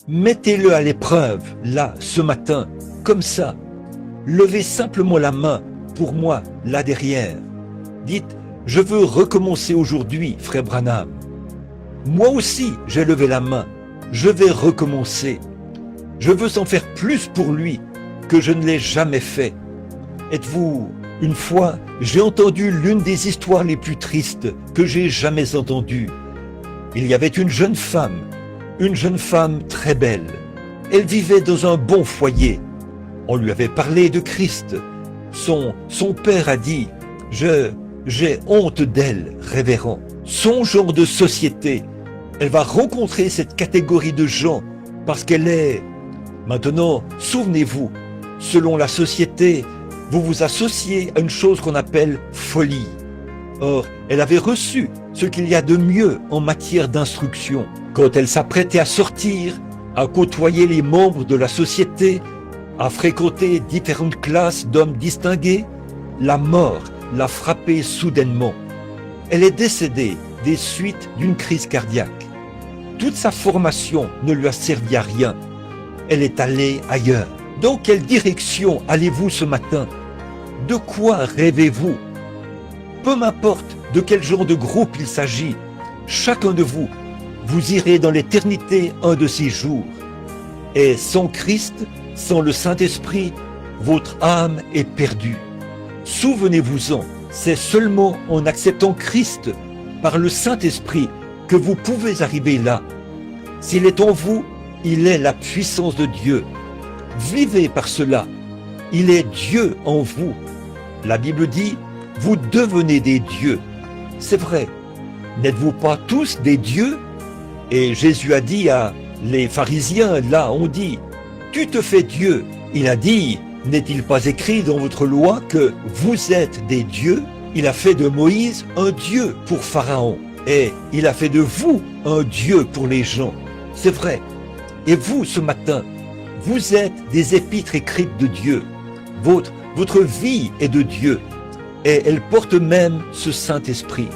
Mettez-le à l'épreuve, là, ce matin, comme ça. Levez simplement la main pour moi, là derrière. Dites, je veux recommencer aujourd'hui, frère Branham. Moi aussi, j'ai levé la main. Je vais recommencer. Je veux en faire plus pour lui que je ne l'ai jamais fait. Êtes-vous... Une fois, j'ai entendu l'une des histoires les plus tristes que j'ai jamais entendues. Il y avait une jeune femme très belle. Elle vivait dans un bon foyer. On lui avait parlé de Christ. Son père a dit, j'ai honte d'elle, révérend. Son genre de société, elle va rencontrer cette catégorie de gens parce qu'elle est... Maintenant, souvenez-vous, selon la société, vous vous associez à une chose qu'on appelle folie. Or, elle avait reçu ce qu'il y a de mieux en matière d'instruction. Quand elle s'apprêtait à sortir, à côtoyer les membres de la société, à fréquenter différentes classes d'hommes distingués, la mort l'a frappée soudainement. Elle est décédée des suites d'une crise cardiaque. Toute sa formation ne lui a servi à rien. Elle est allée ailleurs. Dans quelle direction allez-vous ce matin? De quoi rêvez-vous? Peu m'importe de quel genre de groupe il s'agit, chacun de vous, vous irez dans l'éternité un de ces jours. Et sans Christ, sans le Saint-Esprit, votre âme est perdue. Souvenez-vous-en, c'est seulement en acceptant Christ par le Saint-Esprit que vous pouvez arriver là. S'il est en vous, il est la puissance de Dieu. Vivez par cela. Il est Dieu en vous. La Bible dit, vous devenez des dieux. C'est vrai. N'êtes-vous pas tous des dieux? Et Jésus a dit à les pharisiens, là, on dit, tu te fais Dieu. Il a dit, n'est-il pas écrit dans votre loi que vous êtes des dieux? Il a fait de Moïse un dieu pour Pharaon. Et il a fait de vous un dieu pour les gens. C'est vrai. Et vous, ce matin, vous êtes des épîtres écrites de Dieu. Votre vie est de Dieu. Et elle porte même ce Saint-Esprit.